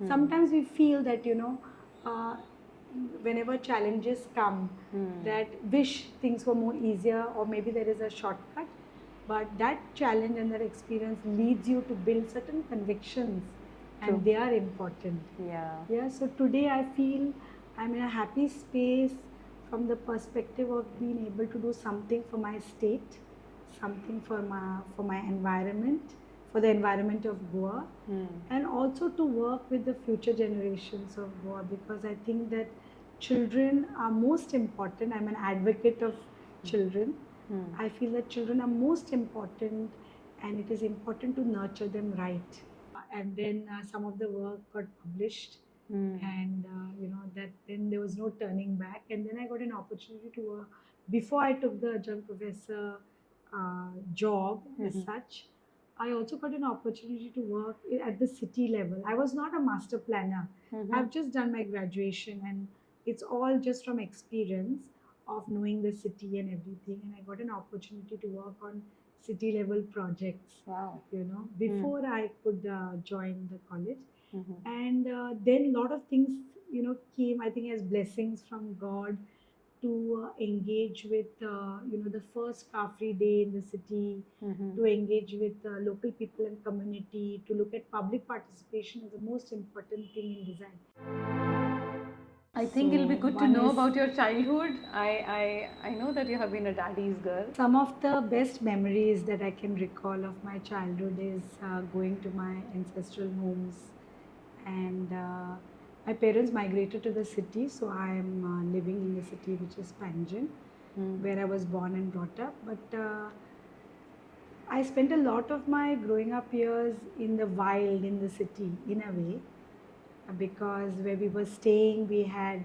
Sometimes we feel that, uh, whenever challenges come, that wish things were more easier, or maybe there is a shortcut, but that challenge and that experience leads you to build certain convictions, and they are important. Yeah, so today I feel I'm in a happy space from the perspective of being able to do something for my state, something for my environment, for the environment of Goa, and also to work with the future generations of Goa, because I think that children are most important. I'm an advocate of children. I feel that children are most important, and it is important to nurture them right. And then some of the work got published, and that then there was no turning back. And then I got an opportunity to work before I took the adjunct professor job as such. I also got an opportunity to work at the city level. I was not a master planner. I've just done my graduation, and it's all just from experience of knowing the city and everything. And I got an opportunity to work on city level projects. Wow. Before I could join the college. And then a lot of things, came, I think, as blessings from God, to engage with, the first car-free day in the city, to engage with local people and community, to look at public participation as the most important thing in design. I think it'll be So good to one know is about your childhood. I know that you have been a daddy's girl. some of the best memories that I can recall of my childhood is going to my ancestral homes, and my parents migrated to the city, so I am living in the city, which is Panjim, where I was born and brought up. But I spent a lot of my growing up years in the wild, in the city, in a way, because where we were staying, we had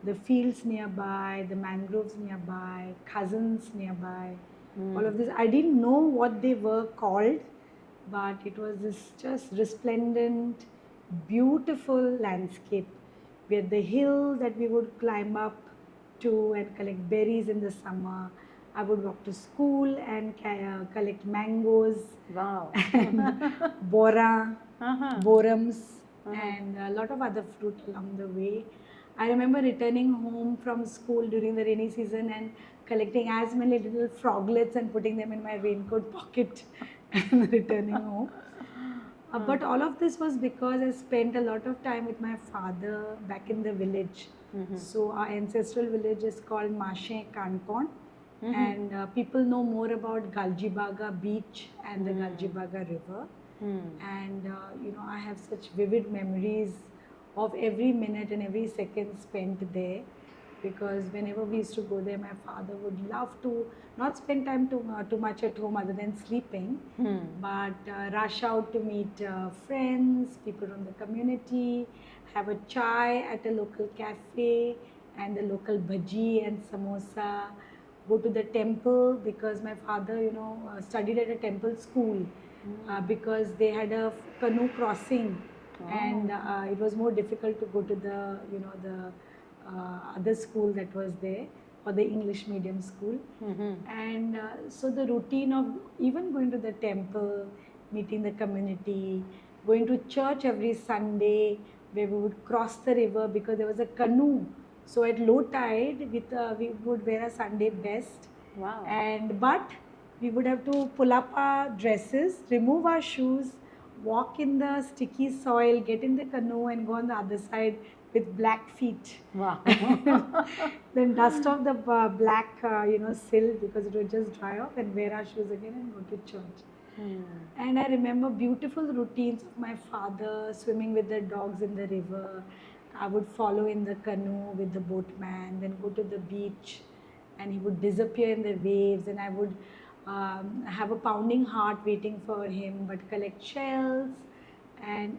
the fields nearby, the mangroves nearby, cousins nearby, all of this. I didn't know what they were called, but it was this just resplendent, beautiful landscape with the hill that we would climb up to and collect berries in the summer. I would walk to school and collect mangoes. Wow. And bora, borums, and a lot of other fruit along the way. I remember returning home from school during the rainy season and collecting as many little froglets and putting them in my raincoat pocket and returning home. But all of this was because I spent a lot of time with my father back in the village. So our ancestral village is called Mashe Kankon, and people know more about Galjibaga beach and the Galjibaga river. And I have such vivid memories of every minute and every second spent there, because whenever we used to go there, my father would love to not spend time too much at home other than sleeping, but rush out to meet friends, people from the community, have a chai at a local cafe and the local bhaji and samosa, go to the temple, because my father, studied at a temple school, because they had a canoe crossing, and it was more difficult to go to the other school that was there, or the English medium school. And so the routine of even going to the temple, meeting the community, going to church every Sunday, where we would cross the river because there was a canoe. So at low tide, we would wear a Sunday best. Wow. But we would have to pull up our dresses, remove our shoes, walk in the sticky soil, get in the canoe, and go on the other side with black feet. Wow. Then dust off the black, sill, because it would just dry off, and wear our shoes again and go to church. And I remember beautiful routines of my father swimming with the dogs in the river. I would follow in the canoe with the boatman, then go to the beach, and he would disappear in the waves, and I would have a pounding heart waiting for him, but collect shells. And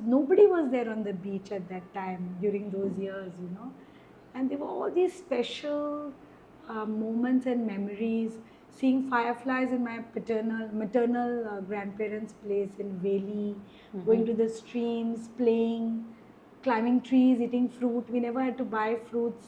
nobody was there on the beach at that time during those years, and there were all these special moments and memories, seeing fireflies in my maternal grandparents' place in Veli, going to the streams, playing, climbing trees, eating fruit. We never had to buy fruits.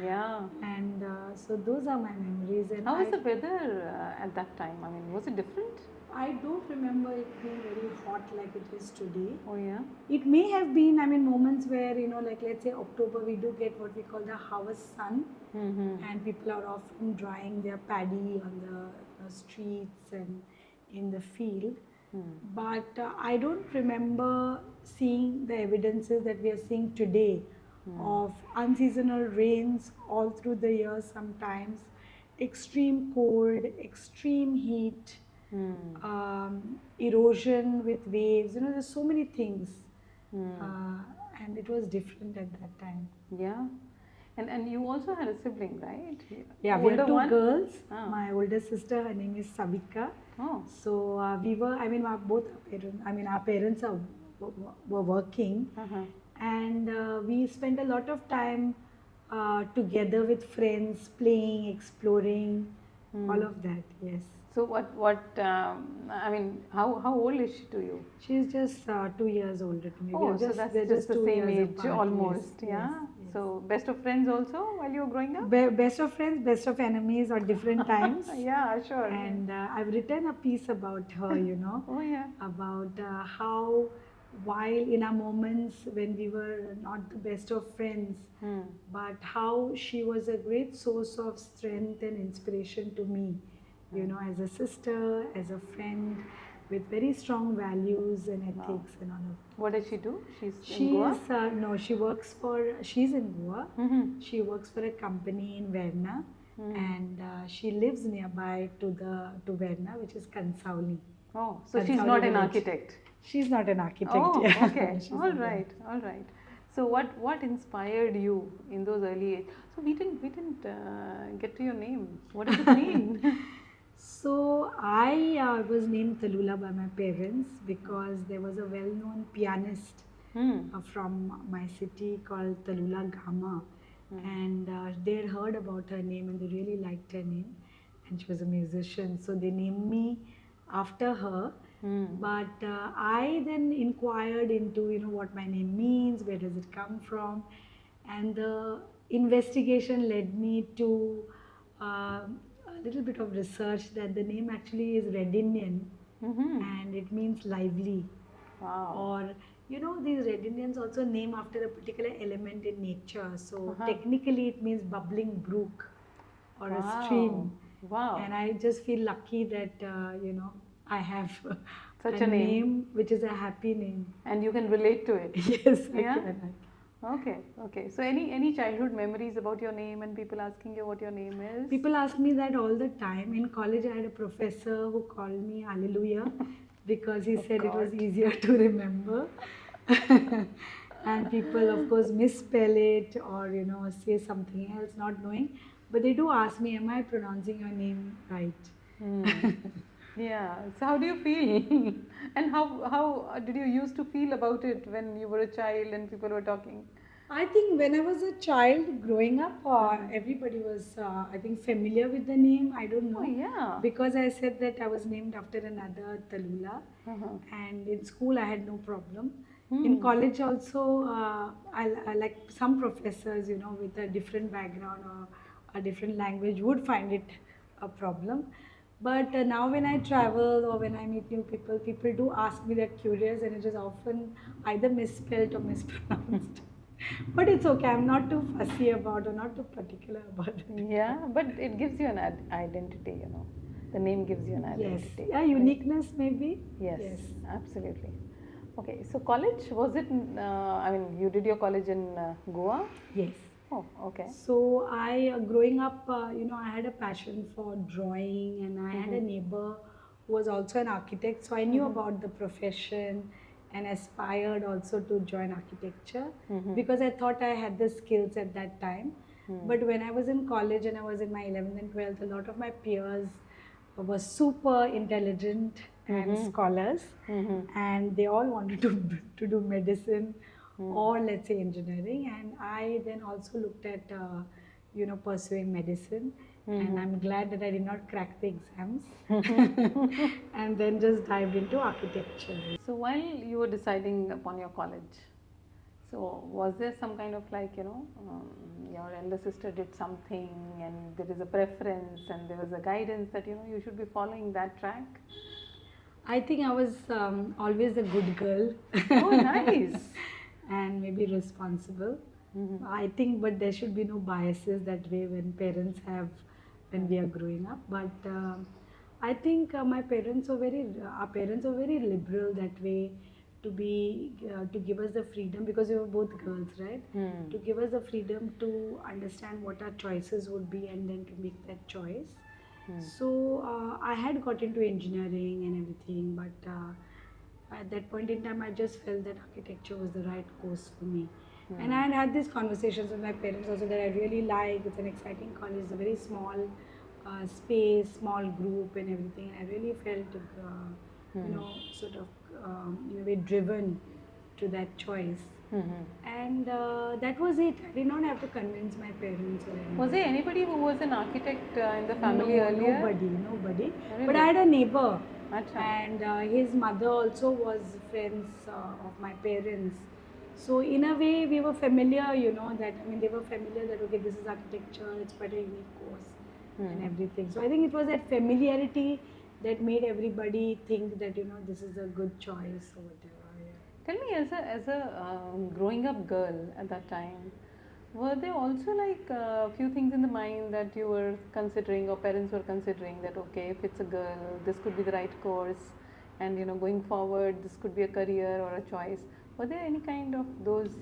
Yeah. And so those are my memories. And How was the weather at that time? I mean, was it different? I don't remember it being very hot like it is today. Oh yeah. It may have been, I mean, moments where, you know, like let's say October, we do get what we call the harvest sun, and people are often drying their paddy on the streets and in the field. But I don't remember seeing the evidences that we are seeing today of unseasonal rains all through the year sometimes, extreme cold, extreme heat, erosion with waves. You know, there's so many things. And it was different at that time. Yeah. And you also had a sibling, right? Yeah, we Older are two one? girls. Ah. My older sister, her name is Savika. Oh. So we were, I mean, our parents were working, and we spent a lot of time together with friends, playing, exploring, all of that. Yes. So I mean, how old is she to you? She's just 2 years older to me. Oh, so that's we're just the 2 same years age apart. almost, Yes, yeah. yes. So best of friends also while you were growing up? Best of friends, best of enemies at different times. Yeah, sure. And I've written a piece about her, you know, Oh yeah. about how while in our moments when we were not the best of friends, but how she was a great source of strength and inspiration to me, you know, as a sister, as a friend, with very strong values and ethics and all of that. What does she do? She's in She Goa? is, no, she's in Goa. She works for a company in Verna, and she lives nearby to Verna, which is Kansauli. Oh, so she's Kansauli not an village. architect. She's not an architect. Oh, yeah. okay. She's All not right, all right. So what inspired you in those early age? So we didn't get to your name. What does it mean? So I was named Talula by my parents because there was a well-known pianist from my city called Talula Gama, and they had heard about her name and they really liked her name, and she was a musician, so they named me after her. But I then inquired into, you know, what my name means, where does it come from, and the investigation led me to a little bit of research that the name actually is Red Indian, and it means lively. Wow. Or, you know, these Red Indians also name after a particular element in nature. So technically it means bubbling brook or a stream. Wow. And I just feel lucky that, you know, I have Such a a name. name which is a happy name. And you can relate to it. Yes, I Yeah? can. Okay, okay. So any childhood memories about your name and people asking you what your name is? People ask me that all the time. In college, I had a professor who called me Hallelujah because he said it was easier to remember. And people, of course, misspell it or, you know, say something else, not knowing. But they do ask me, am I pronouncing your name right? Yeah. So how do you feel? And how did you used to feel about it when you were a child and people were talking? I think when I was a child growing up, everybody was, I think, familiar with the name. I don't know. Oh yeah. Because I said that I was named after another Talula. And in school, I had no problem. In college also, I like some professors, you know, with a different background or a different language would find it a problem. But now when I travel or when I meet new people, people do ask me, they're curious, and it is often either misspelled or mispronounced. But it's okay, I'm not too fussy about or not too particular about it. Yeah, but it gives you an identity, you know. The name gives you an Yes, identity. yeah, uniqueness maybe. Yes, absolutely. Okay, so college, was it, I mean, you did your college in Goa? Yes. Oh, okay. So I, growing up, you know, I had a passion for drawing, and I had a neighbor who was also an architect. So I knew about the profession and aspired also to join architecture because I thought I had the skills at that time. But when I was in college and I was in my 11th and 12th, a lot of my peers were super intelligent and scholars, and they all wanted to do medicine or let's say engineering, and I then also looked at you know, pursuing medicine, and I'm glad that I did not crack the exams and then just dived into architecture. So while you were deciding upon your college, so was there some kind of like, you know, your elder sister did something and there is a preference and there was a guidance that, you know, you should be following that track? I think I was always a good girl. Oh, nice. And maybe responsible. Mm-hmm. I think, but there should be no biases that way when parents have when we are growing up. But I think my parents are our parents are very liberal that way to give us the freedom because we were both girls, right? Hmm. To give us the freedom to understand what our choices would be and then to make that choice. So I had got into engineering and everything, but at that point in time, I just felt that architecture was the right course for me. And I had these conversations with my parents also that I really like. It's an exciting college, it's a very small space, small group, and everything. And I really felt, sort of in a way driven to that choice. And that was it. I did not have to convince my parents or anything. Was there anybody who was an architect in the family No, earlier? nobody. Really? But I had a neighbor, Acha. and his mother also was friends of my parents. So in a way, we were familiar. They were familiar that okay, this is architecture. It's quite a unique course and everything. So I think it was that familiarity that made everybody think that this is a good choice or whatever. Yeah. Tell me, as a growing up girl at that time, were there also like a few things in the mind that you were considering or parents were considering that okay, if it's a girl, this could be the right course, and going forward, this could be a career or a choice. Were there any kind of those?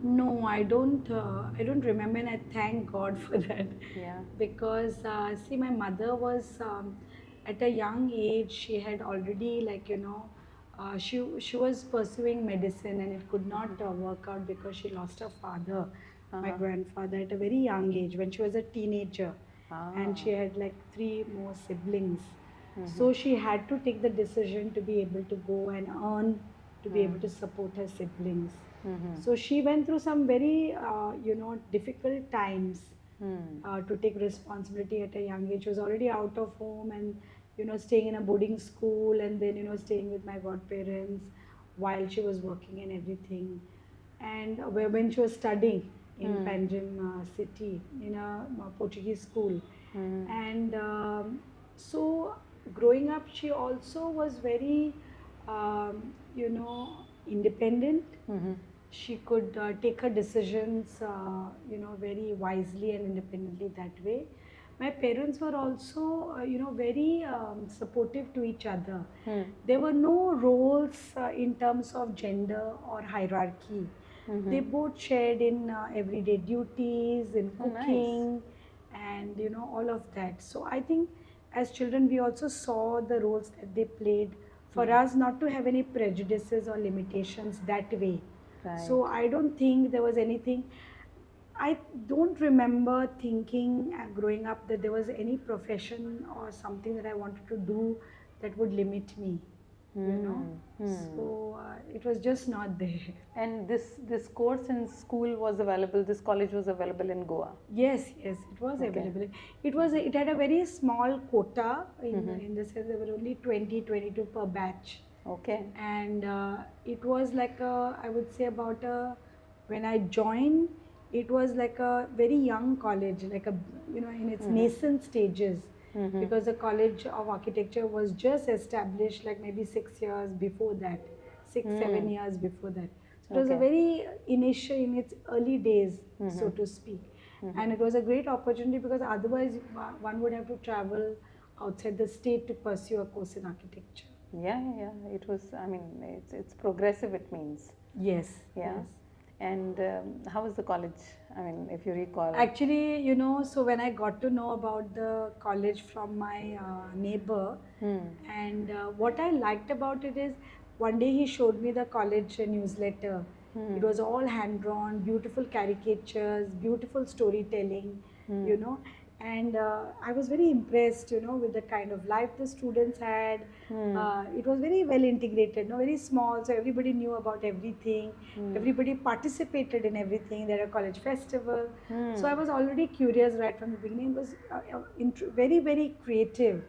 No, I don't. I don't remember, and I thank God for that. Yeah. Because see, my mother was at a young age. She had already she was pursuing medicine, and it could not work out because she lost her father, my grandfather, at a very young age when she was a teenager, and she had like 3 more siblings. So she had to take the decision to be able to go and earn to be able to support her siblings. So she went through some very, difficult times to take responsibility at a young age. She was already out of home and, staying in a boarding school and then, staying with my godparents while she was working and everything. And when she was studying in Panjim city in a Portuguese school. And so growing up, she also was very independent. She could take her decisions, very wisely and independently that way. My parents were also, very supportive to each other. There were no roles in terms of gender or hierarchy. They both shared in everyday duties, in Oh, nice. cooking, and all of that. So I think as children we also saw the roles that they played for us not to have any prejudices or limitations that way. Right. So I don't think there was anything. I don't remember thinking growing up that there was any profession or something that I wanted to do that would limit me. So it was just not there. And this course in school was available. This college was available in Goa. Yes, it was available. It had a very small quota in the sense there were only 22 per batch. Okay. And it was like I would say when I joined, it was like a very young college, like in its nascent stages. Because the College of Architecture was just established like maybe 6 years before that, 7 years before that. So it was a very initial, in its early days, so to speak. And it was a great opportunity because otherwise one would have to travel outside the state to pursue a course in architecture. Yeah. It was. I mean, it's progressive. It means. Yes. Yeah. Yes. And how was the college? I mean, if you recall. Actually, so when I got to know about the college from my neighbor, and what I liked about it is one day he showed me the college newsletter. It was all hand drawn, beautiful caricatures, beautiful storytelling, and I was very impressed, with the kind of life the students had. It was very well integrated, very small, so everybody knew about everything. Everybody participated in everything. There are college festival. So I was already curious right from the beginning. It was very, very creative.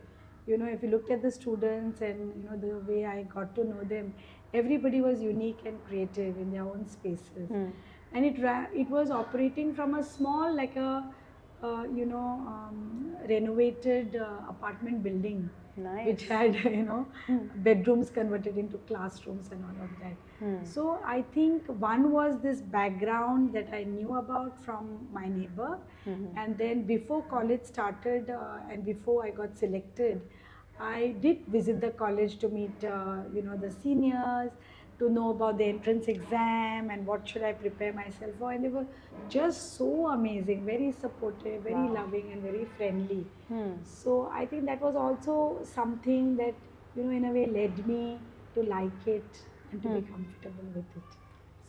If you looked at the students and the way I got to know them, everybody was unique and creative in their own spaces. And it was operating from a small, like a renovated apartment building. Nice. which had bedrooms converted into classrooms and all of that. So I think one was this background that I knew about from my neighbor, and then before college started and before I got selected, I did visit the college to meet the seniors, to know about the entrance exam and what should I prepare myself for, and they were just so amazing, very supportive, very loving, and very friendly. So I think that was also something that in a way led me to like it and to be comfortable with it.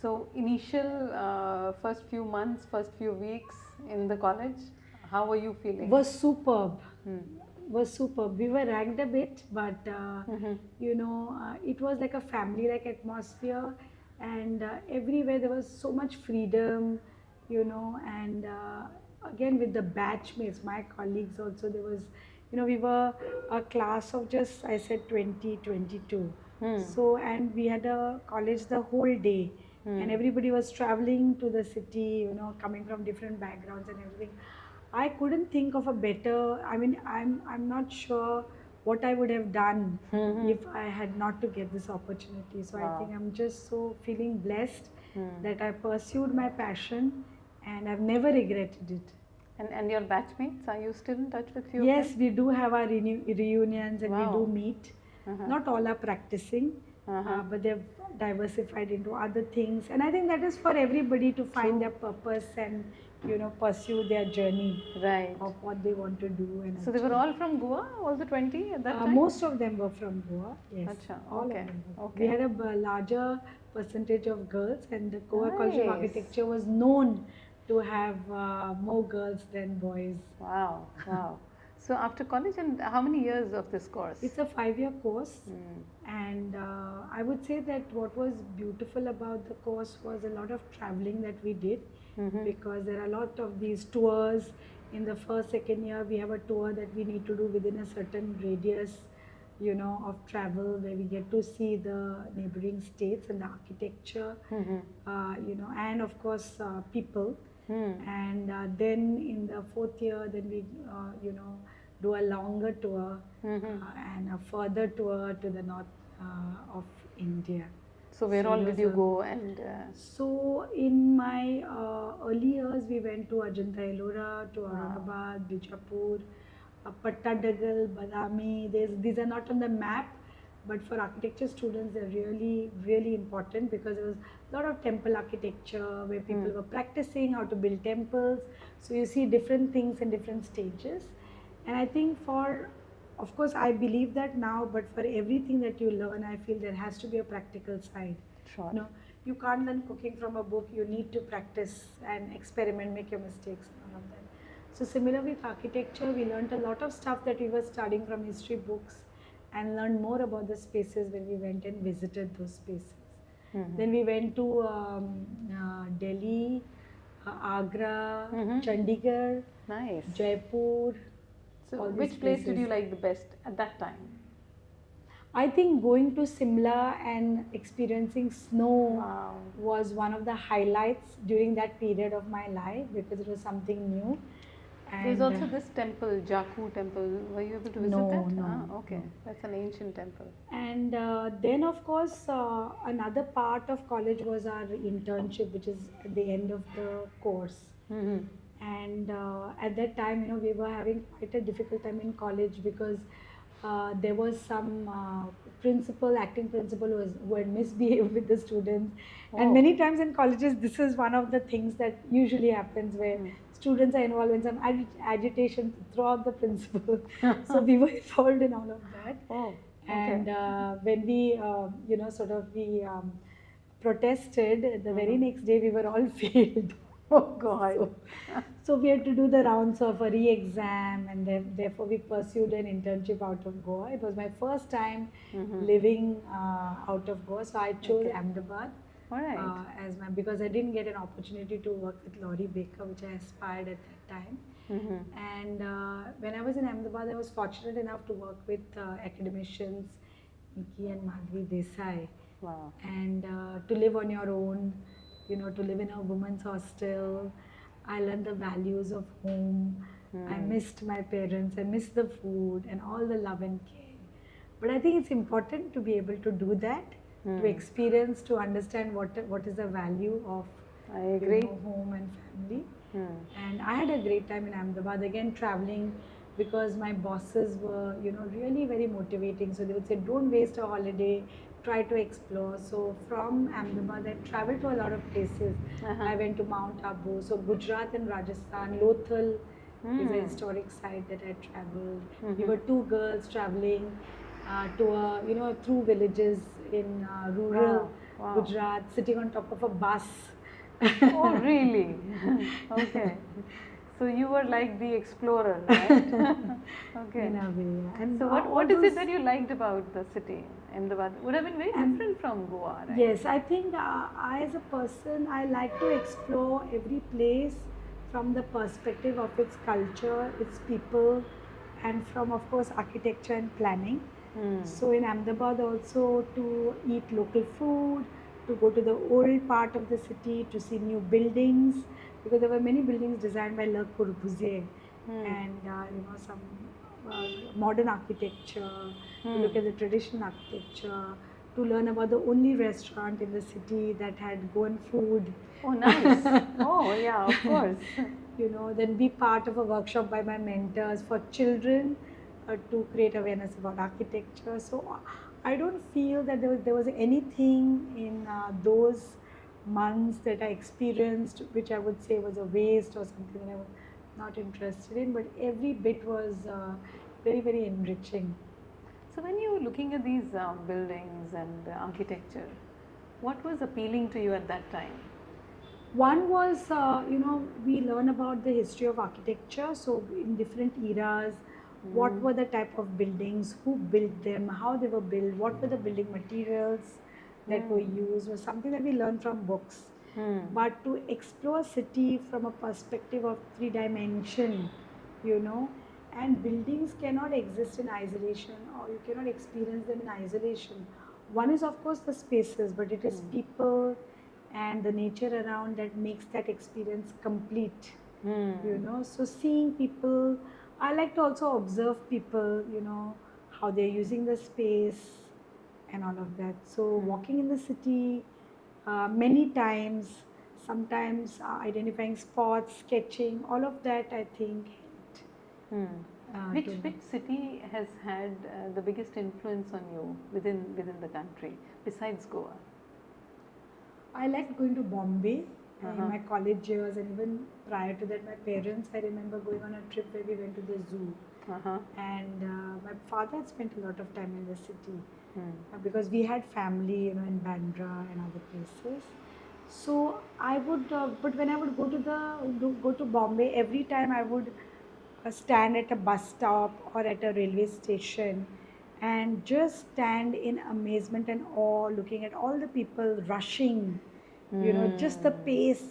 So initial first few months, first few weeks in the college, how were you feeling? Was superb. Was superb. We were ranked a bit, but it was like a family-like atmosphere, and everywhere there was so much freedom, and again with the batchmates, my colleagues also, there was, we were a class of just, I said 20, 22. So, and we had a college the whole day, and everybody was traveling to the city, coming from different backgrounds and everything. I couldn't think of a better. I mean, I'm not sure what I would have done if I had not to get this opportunity. So I think I'm just so feeling blessed that I pursued my passion, and I've never regretted it. And your batchmates, are you still in touch with few of Yes, them? we do have our reunions, and we do meet. Not all are practicing, but they've diversified into other things. And I think that is for everybody to find their purpose and pursue their journey Right. of what they want to do. And So they were all from Goa, all the 20 at that time? most of them were from Goa. Yes, Acha, all okay, of them. okay. We had a larger percentage of girls, and the Goa College of Nice. Architecture was known to have more girls than boys. Wow, wow. So after college, and how many years of this course? It's a 5-year course, and I would say that what was beautiful about the course was a lot of traveling that we did, because there are a lot of these tours. In the first, second year, we have a tour that we need to do within a certain radius, of travel, where we get to see the neighboring states and the architecture, and of course people. And then in the fourth year, then we, do a longer tour and a further tour to the north of India. So where So all it did was you a- go? And So in my early years, we went to Ajanta Ellora, to Aurangabad, Bijapur, Pattadagal, Badami. These are not on the map, but for architecture students, they're really, really important, because there was a lot of temple architecture where people were practicing how to build temples. So you see different things in different stages. And I think of course, I believe that now, but for everything that you learn, I feel there has to be a practical side. Sure. You can't learn cooking from a book. You need to practice and experiment, make your mistakes, and all of that. So similar with architecture, we learned a lot of stuff that we were studying from history books, and learned more about the spaces when we went and visited those spaces. Then we went to Delhi, Agra, Chandigarh, nice. Jaipur. So all these which place did places. you like the best at that time? I think going to Simla and experiencing snow Wow. was one of the highlights during that period of my life, because it was something new. There's And, also this temple, Jakku temple. Were you able to visit No, that? no, Okay. That's an ancient temple. And then, of course, another part of college was our internship, which is at the end of the course. And at that time, we were having quite a difficult time in college, because there was some acting principal who had misbehaved with the students. And many times in colleges, this is one of the things that usually happens, where students are involved in some agitation to throw out the principal. So we were involved in all of that. Oh. And when we, protested, the very next day we were all failed. Oh God. So we had to do the rounds of a re-exam, and then therefore we pursued an internship out of Goa. It was my first time living out of Goa, so I chose Ahmedabad All right. because I didn't get an opportunity to work with Laurie Baker, which I aspired at that time. And when I was in Ahmedabad, I was fortunate enough to work with academicians Nikki and Madhvi Desai, Wow. and to live on your own, to live in a women's hostel. I learned the values of home. I missed my parents. I missed the food and all the love and care, But I think it's important to be able to do that, to experience, to understand what is the value of I agree. home and family. And I had a great time in Ahmedabad, again traveling, because my bosses were, really very motivating. So they would say, don't waste a holiday, try to explore. So from Ahmedabad, I traveled to a lot of places. I went to Mount Abu, so Gujarat and Rajasthan, Lothal is a historic site that I traveled. We were two girls traveling to through villages in rural Wow. Gujarat, sitting on top of a bus. Oh, really? Okay. So you were like the explorer, right? Okay. In a way. And So all what is those- it that you liked about the city, Ahmedabad? Would have been very different from Goa, right? Yes, I think I, as a person, I like to explore every place from the perspective of its culture, its people, and from, of course, architecture and planning. So in Ahmedabad also, to eat local food, to go to the old part of the city, to see new buildings, because there were many buildings designed by Le Corbusier, and some modern architecture, to look at the traditional architecture, to learn about the only restaurant in the city that had Goan food. Oh, nice. Oh, yeah, of course. Then be part of a workshop by my mentors for children to create awareness about architecture. So I don't feel that there was anything in those months that I experienced which I would say was a waste or something that I was not interested in, but every bit was very, very enriching. So when you were looking at these buildings and architecture, what was appealing to you at that time? One was, we learn about the history of architecture. So, in different eras, what were the type of buildings, who built them, how they were built, what were the building materials that were used, was something that we learned from books. But to explore city from a perspective of three dimension, and buildings cannot exist in isolation, or you cannot experience them in isolation. One is, of course, the spaces, but it is people and the nature around that makes that experience complete. So seeing people, I like to also observe people, how they're using the space and all of that. So walking in the city many times, sometimes identifying spots, sketching, all of that I think helped. Which city has had the biggest influence on you within the country besides Goa? I liked going to Bombay in my college years, and even prior to that, my parents, I remember going on a trip where we went to the zoo. And my father had spent a lot of time in the city because we had family, in Bandra and other places. So I would, but when I would go to Bombay, every time I would stand at a bus stop or at a railway station and just stand in amazement and awe, looking at all the people rushing, just the pace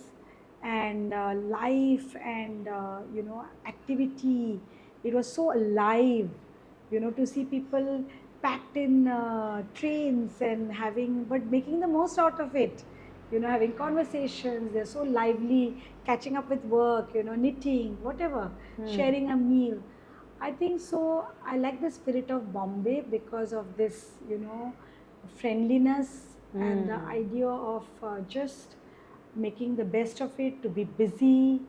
and life and activity. It was so alive, to see people packed in trains and but making the most out of it, having conversations. They're so lively, catching up with work, knitting, whatever, sharing a meal. I think so. I like the spirit of Bombay because of this, friendliness and the idea of just making the best of it, to be busy,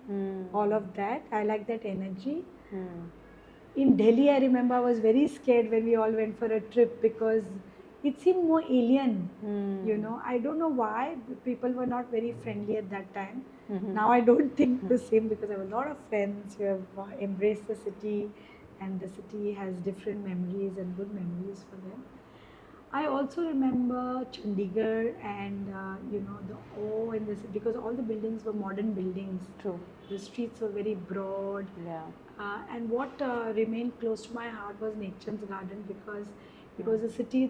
all of that. I like that energy. In Delhi, I remember I was very scared when we all went for a trip because it seemed more alien. I don't know why people were not very friendly at that time. Now I don't think the same because I have a lot of friends who have embraced the city, and the city has different memories and good memories for them. I also remember Chandigarh and the awe in this, because all the buildings were modern buildings. True. The streets were very broad. Yeah. And what remained close to my heart was Nechan's Garden, because it was a city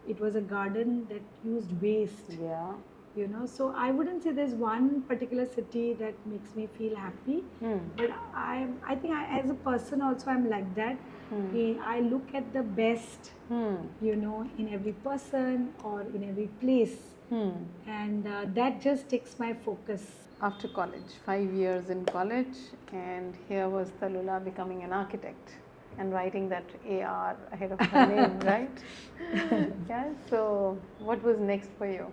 it was a garden that used waste. Yeah. So I wouldn't say there's one particular city that makes me feel happy, but I think as a person also I'm like that. I look at the best, in every person or in every place, and that just takes my focus. After college, 5 years in college, and here was Talula becoming an architect. and writing that AR ahead of her name, right? Yeah. So, what was next for you?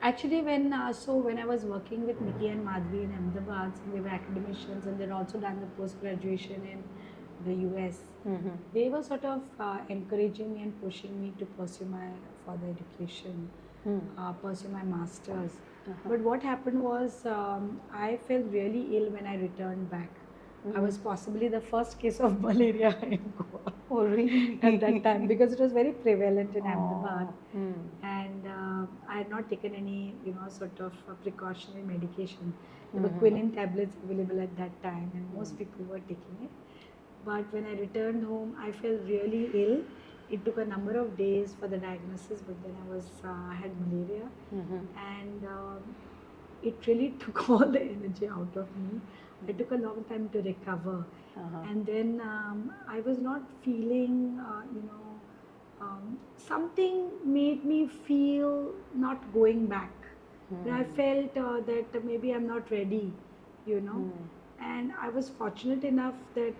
Actually, when I was working with Nikki and Madhvi in Ahmedabad, so they were academicians and they'd also done the post graduation in the US. Mm-hmm. They were sort of encouraging me and pushing me to pursue my further education, pursue my masters. But what happened was I felt really ill when I returned back. I was possibly the first case of malaria in Goa. Oh, really? At that time, because it was very prevalent in Ahmedabad, Hmm. and I had not taken any, sort of precautionary medication. There were quinine tablets available at that time, and most people were taking it. But when I returned home, I felt really ill. It took a number of days for the diagnosis, but then I had malaria, and it really took all the energy out of me. It took a long time to recover, and then I was not feeling, something made me feel not going back. I felt that maybe I'm not ready, you know. And I was fortunate enough that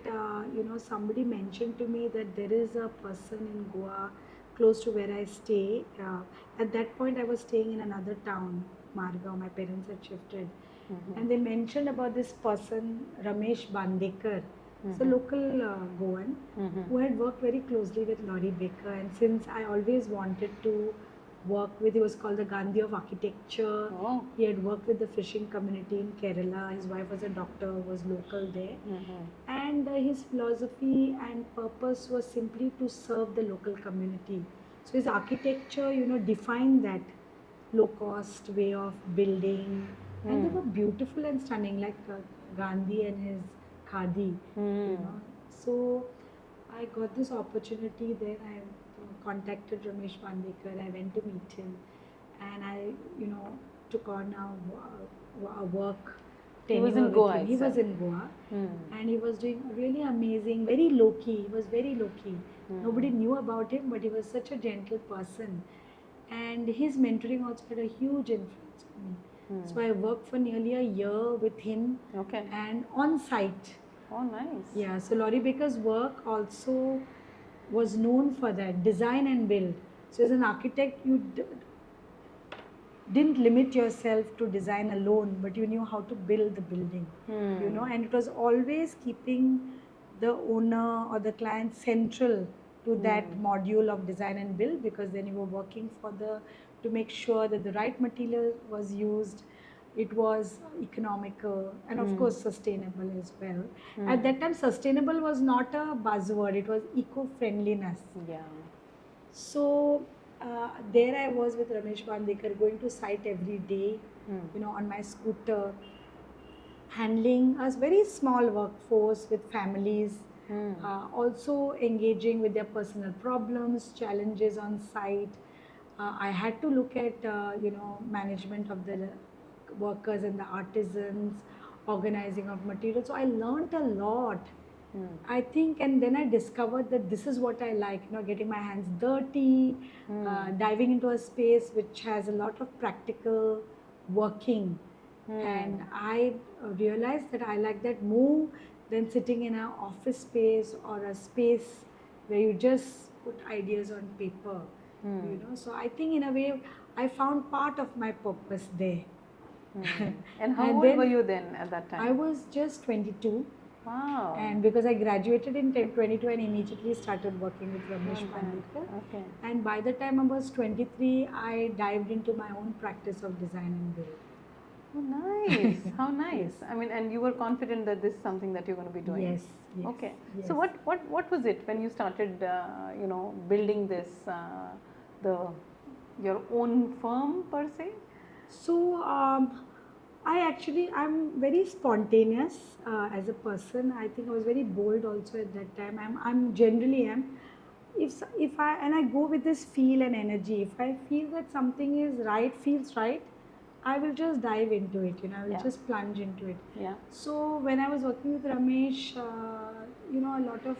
somebody mentioned to me that there is a person in Goa close to where I stay. At that point, I was staying in another town, Margao. My parents had shifted, and they mentioned about this person, Ramesh Bandekar. It's a local Goan who had worked very closely with Laurie Baker, and since I always wanted to work with, he was called the Gandhi of Architecture. Oh. He had worked with the fishing community in Kerala. His wife was a doctor, was local there. And his philosophy and purpose was simply to serve the local community. So his architecture, defined that low cost way of building. And they were beautiful and stunning, like Gandhi and his khadi. So I got this opportunity there. I contacted Ramesh Pandekar. I went to meet him, and I, took on a work. He was tenure in with Goa him. He was itself. in Goa, and he was doing really amazing, very low key. He was very low key. Nobody knew about him, but he was such a gentle person, and his mentoring also had a huge influence on me. So I worked for nearly a year with him, Okay. and on site. Oh, nice. Yeah, so Laurie Baker's work also was known for that, design and build. So as an architect, you didn't limit yourself to design alone, but you knew how to build the building, and it was always keeping the owner or the client central to that module of design and build, because then you were working to make sure that the right material was used, it was economical, and of course sustainable as well. At that time, sustainable was not a buzzword, it was eco-friendliness. Yeah. So there I was with Ramesh Bandekar, going to site every day, on my scooter, handling a very small workforce with families, also engaging with their personal problems, challenges on site. I had to look at, management of the workers and the artisans, organizing of materials. So I learned a lot. I think, and then I discovered that this is what I like, getting my hands dirty, diving into a space which has a lot of practical working. And I realized that I like that more than sitting in an office space or a space where you just put ideas on paper. So I think in a way I found part of my purpose there. And how And old then were you then at that time? I was just 22. Wow. And because I graduated in 22 and immediately started working with Ramesh Pandekar. Okay. And by the time I was 23, I dived into my own practice of design and build. Oh, nice. How nice. I mean, and you were confident that this is something that you're going to be doing. Yes. Okay. Yes. So what was it when you started, building this, your own firm per se? So I'm very spontaneous as a person. I think I was very bold also at that time. I'm generally am. If I go with this feel and energy. If I feel that something is right, feels right, I will just dive into it. I will just plunge into it. Yeah. So when I was working with Ramesh, a lot of,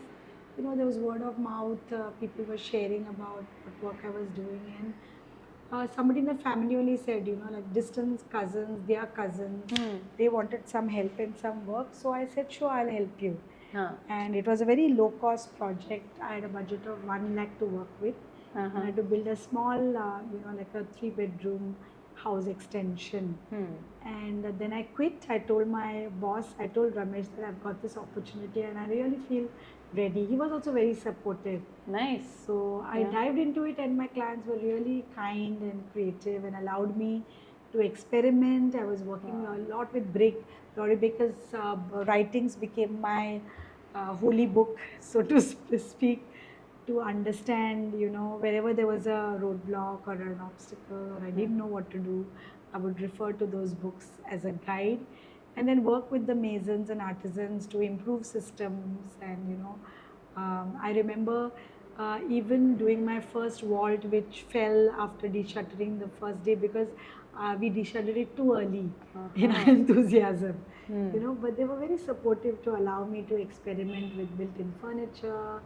there was word of mouth. People were sharing about what work I was doing, and somebody in the family only said, like distant cousins, they are cousins. They wanted some help in some work. So I said, sure, I'll help you. Huh. And it was a very low cost project. I had a budget of 1 lakh to work with. Uh-huh. I had to build a small, like a 3 bedroom house extension. And then I quit. I told my boss, I told Ramesh that I've got this opportunity and I really feel ready. He was also very supportive. Nice. So I dived into it, and my clients were really kind and creative and allowed me to experiment. I was working a lot with Brick. Laurie Baker's writings became my holy book, so to speak, to understand, wherever there was a roadblock or an obstacle or I didn't know what to do, I would refer to those books as a guide and then work with the masons and artisans to improve systems. And, I remember even doing my first vault, which fell after deshuttering the first day because we deshuttered it too early in our enthusiasm. But they were very supportive to allow me to experiment with built-in furniture,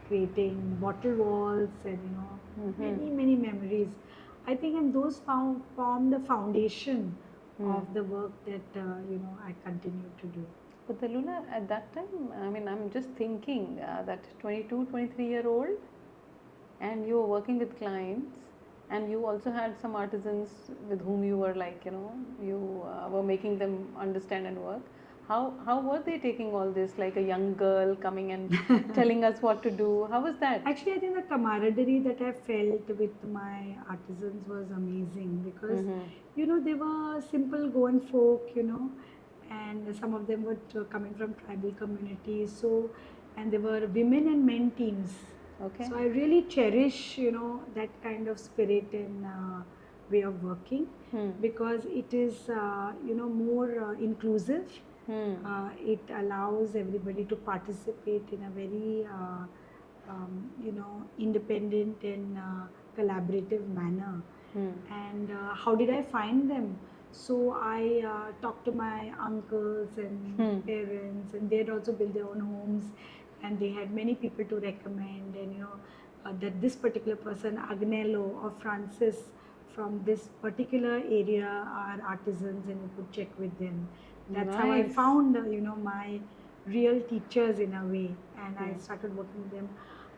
creating bottle walls, and many memories. I think, and those form the foundation of the work that I continue to do. But Luna, at that time, I mean, I'm just thinking that 22, 23-year-old, and you were working with clients, and you also had some artisans with whom you were like, you were making them understand and work. How were they taking all this, like a young girl coming and telling us what to do? How was that? Actually, I think the camaraderie that I felt with my artisans was amazing because, they were simple Goan folk, and some of them were coming from tribal communities. So, and there were women and men teams. Okay. So I really cherish, that kind of spirit and way of working because it is, more inclusive. It allows everybody to participate in a very, independent and collaborative manner. And how did I find them? So I talked to my uncles and parents, and they had also built their own homes, and they had many people to recommend. And that this particular person, Agnello or Francis, from this particular area are artisans, and you could check with them. That's how I found, my real teachers in a way, and I started working with them.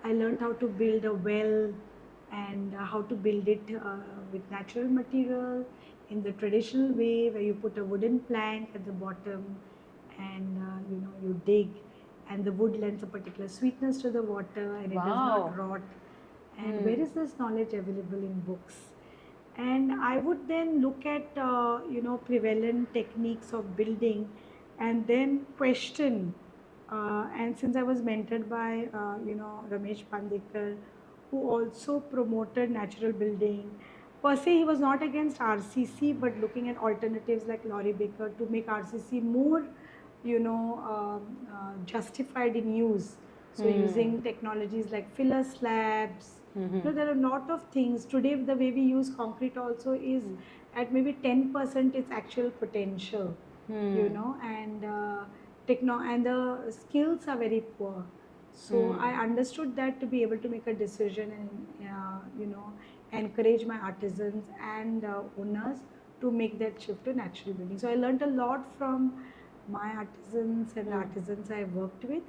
I learned how to build a well and how to build it with natural material in the traditional way, where you put a wooden plank at the bottom and you dig, and the wood lends a particular sweetness to the water and it does not rot. And where is this knowledge available in books? And I would then look at prevalent techniques of building and then question. And since I was mentored by Ramesh Pandekar, who also promoted natural building, per se he was not against RCC, but looking at alternatives like Laurie Baker to make RCC more justified in use. So using technologies like filler slabs. There are a lot of things. Today, the way we use concrete also is at maybe 10% its actual potential, and and the skills are very poor. So I understood that to be able to make a decision and, encourage my artisans and owners to make that shift to natural building. So I learned a lot from my artisans and the artisans I worked with.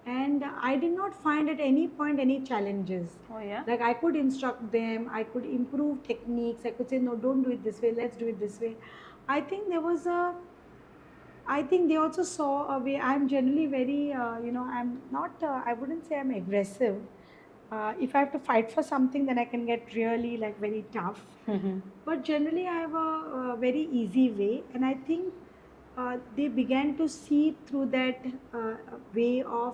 And I did not find at any point any challenges. Oh, yeah? Like I could instruct them, I could improve techniques, I could say, no, don't do it this way, let's do it this way. I think they also saw a way. I'm generally very, I'm not, I wouldn't say I'm aggressive. If I have to fight for something, then I can get really like very tough. But generally, I have a very easy way. And I think they began to see through that way of,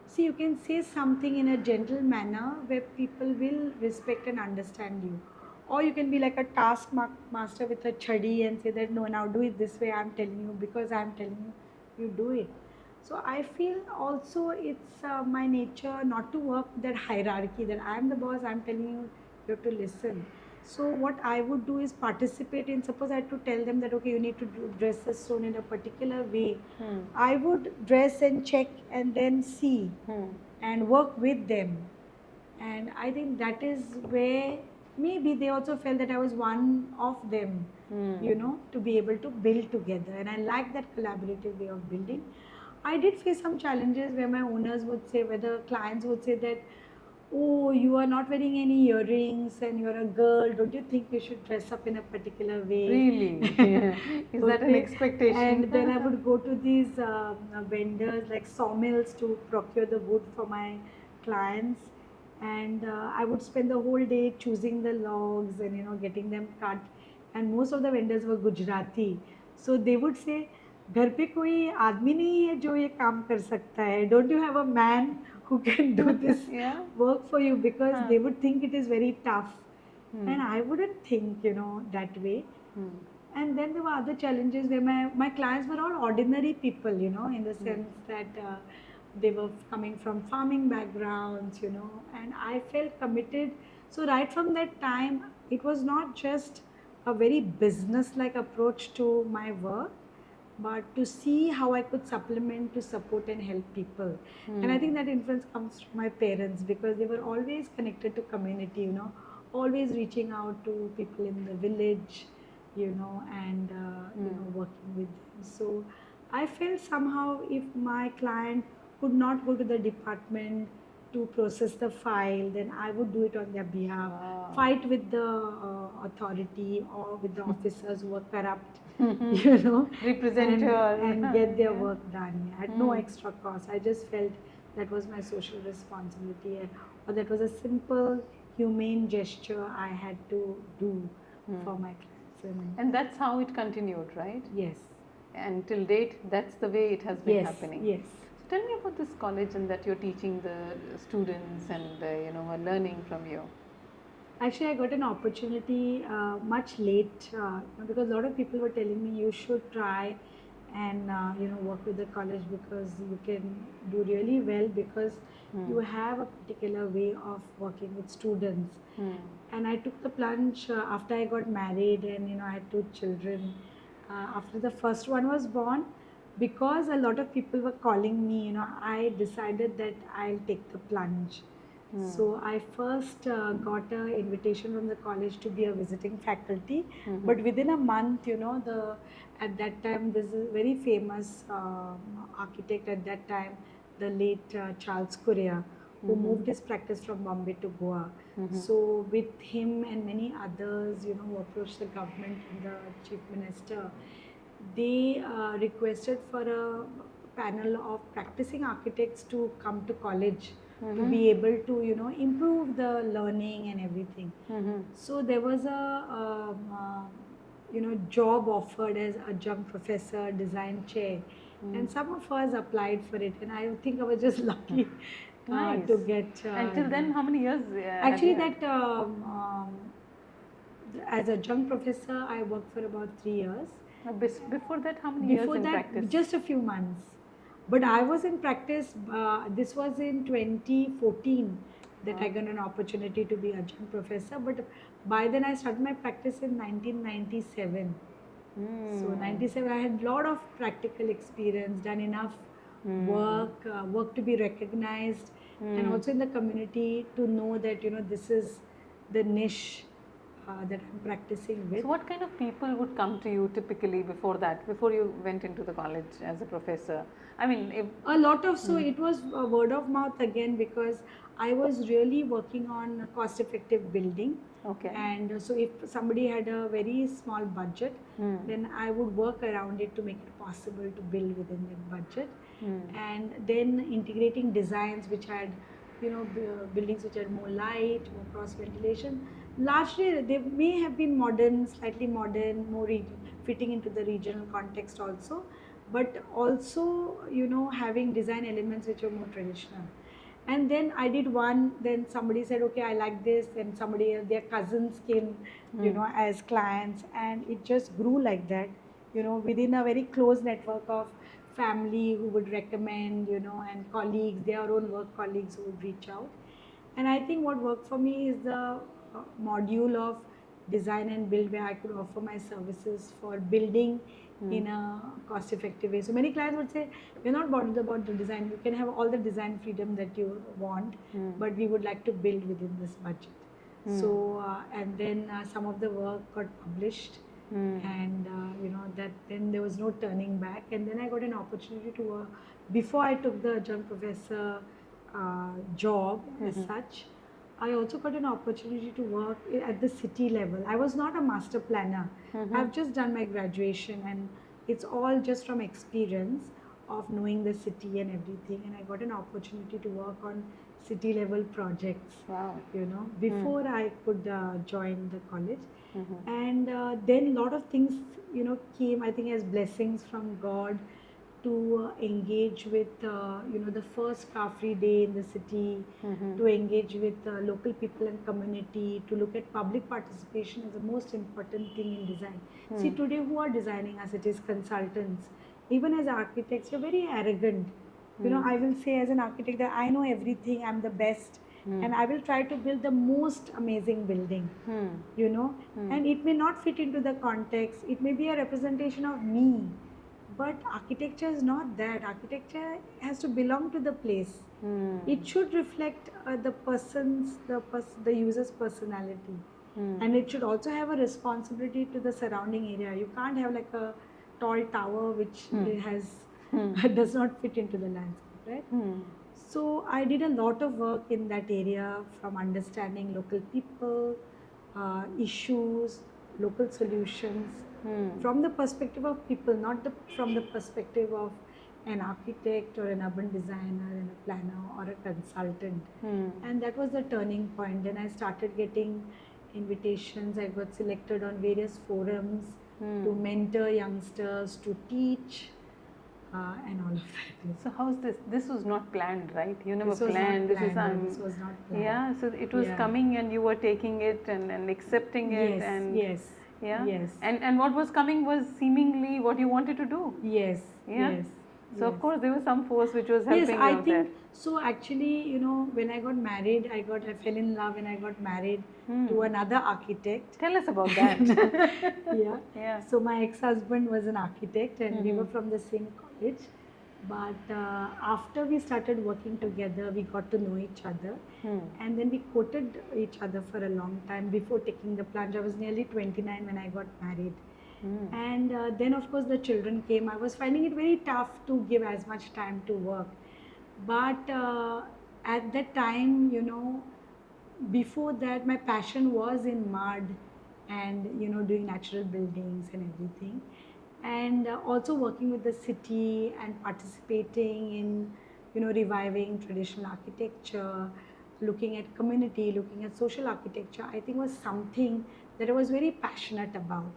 see, you can say something in a gentle manner where people will respect and understand you. Or you can be like a task master with a chadi and say that, no, now do it this way, I'm telling you, because I'm telling you, you do it. So I feel also it's my nature not to work that hierarchy, that I'm the boss, I'm telling you, you have to listen. So what I would do is participate in, suppose I had to tell them that, okay, you need to dress this stone in a particular way. I would dress and check and then see and work with them. And I think that is where maybe they also felt that I was one of them, to be able to build together. And I like that collaborative way of building. I did face some challenges where my owners would say, where the clients would say that, oh, you are not wearing any earrings and you're a girl, don't you think you should dress up in a particular way? Really? Is that an Okay. expectation? And then I would go to these vendors like sawmills to procure the wood for my clients. And I would spend the whole day choosing the logs and getting them cut. And most of the vendors were Gujarati. So they would say, घर पे कोई आदमी नहीं है जो ये काम कर सकता है. Don't you have a man who can do this Yeah. work for you? Because Huh. they would think it is very tough. And Hmm. I wouldn't think, that way. Hmm. And then there were other challenges where my clients were all ordinary people, in the sense that they were coming from farming backgrounds, and I felt committed. So right from that time, it was not just a very business-like approach to my work, but to see how I could supplement to support and help people. And I think that influence comes from my parents because they were always connected to community, always reaching out to people in the village, and working with them. So I felt somehow if my client could not go to the department to process the file, then I would do it on their behalf, Wow. fight with the authority or with the officers who were corrupt, you know, Represent and, your and get their Yeah. work done at no extra cost. I just felt that was my social responsibility, or that was a simple, humane gesture I had to do for my clients. And that's how it continued, right? Yes. And till date, that's the way it has been Yes. happening. Yes. So tell me about this college and that you're teaching the students and are learning from you. Actually, I got an opportunity much late because a lot of people were telling me you should try and work with the college because you can do really well because you have a particular way of working with students. And I took the plunge after I got married and I had 2 children. After the first one was born, because a lot of people were calling me, I decided that I'll take the plunge. So I first got an invitation from the college to be a visiting faculty, but within a month, at that time this is very famous architect at that time, the late Charles Correa, who moved his practice from Bombay to Goa. So with him and many others, who approached the government and the chief minister, they requested for a panel of practicing architects to come to college to be able to improve the learning and everything. So there was a job offered as adjunct professor, design chair, and some of us applied for it, and I think I was just lucky Nice. to get. Until then, how many years? Actually, that as adjunct professor, I worked for about 3 years. Before that, how many years Before in that, practice? just a few months. But I was in practice, this was in 2014 that I got an opportunity to be adjunct professor. But by then I started my practice in 1997. So 97, I had a lot of practical experience, done enough work to be recognized, and also in the community to know that, this is the niche that I'm practicing with. So what kind of people would come to you typically before that, before you went into the college as a professor? I mean, if, A lot of, so it was word of mouth again because I was really working on cost effective building. okay. And so if somebody had a very small budget, then I would work around it to make it possible to build within that budget. And then integrating designs which had, buildings which had more light, more cross ventilation. Largely, they may have been modern, slightly modern, more fitting into the regional context also, but also, having design elements which are more traditional. And then I did one, then somebody said, okay, I like this, and somebody else, their cousins came, as clients, and it just grew like that, within a very close network of family who would recommend, and colleagues, their own work colleagues who would reach out. And I think what worked for me is the module of design and build where I could offer my services for building in a cost effective way. So many clients would say, we're not bothered about the design, you can have all the design freedom that you want, but we would like to build within this budget. So and then some of the work got published And that then there was no turning back, and then I got an opportunity to work before I took the adjunct professor job as such. I also got an opportunity to work at the city level. I was not a master planner. I've just done my graduation, and it's all just from experience of knowing the city and everything. And I got an opportunity to work on city level projects. Wow. Before I could join the college. And then a lot of things, came, I think, as blessings from God to engage with, the first car-free day in the city, to engage with local people and community, to look at public participation as the most important thing in design. See, today who are designing us? It is consultants. Even as architects, you're very arrogant. I will say as an architect that I know everything, I'm the best. And I will try to build the most amazing building, and it may not fit into the context. It may be a representation of me, but architecture is not that. Architecture has to belong to the place. It should reflect the user's personality, and it should also have a responsibility to the surrounding area. You can't have like a tall tower which has does not fit into the landscape, right? So I did a lot of work in that area, from understanding local people, issues, local solutions, from the perspective of people, not from the perspective of an architect or an urban designer and a planner or a consultant. And that was the turning point. Then I started getting invitations. I got selected on various forums to mentor youngsters, to teach. And all of that. So how's this? This was not planned, right? You never This was planned. not planned. This was not planned. Yeah, so it was coming, and you were taking it and accepting it. Yes, and yes. Yeah. Yes. And what was coming was seemingly what you wanted to do. Yes. Yeah. Yes. So of course there was some force which was helping you I out think there. so. Actually, when I got married, I fell in love and I got married to another architect. Tell us about that. Yeah. So my ex-husband was an architect, and we were from the same college. But after we started working together, we got to know each other, and then we quoted each other for a long time before taking the plunge. I was nearly 29 when I got married. And then of course the children came. I was finding it very tough to give as much time to work, but at that time, before that, my passion was in mud and doing natural buildings and everything, and also working with the city and participating in reviving traditional architecture, looking at community, looking at social architecture, I think was something that I was very passionate about.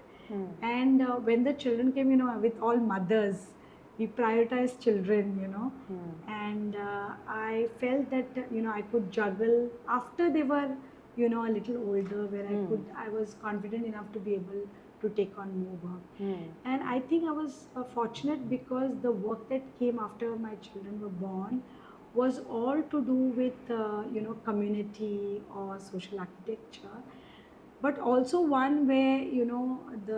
And when the children came, with all mothers, we prioritized children, and I felt that, I could juggle after they were, a little older, where I was confident enough to be able to take on more work. And I think I was fortunate because the work that came after my children were born was all to do with, community or social architecture. But also one where,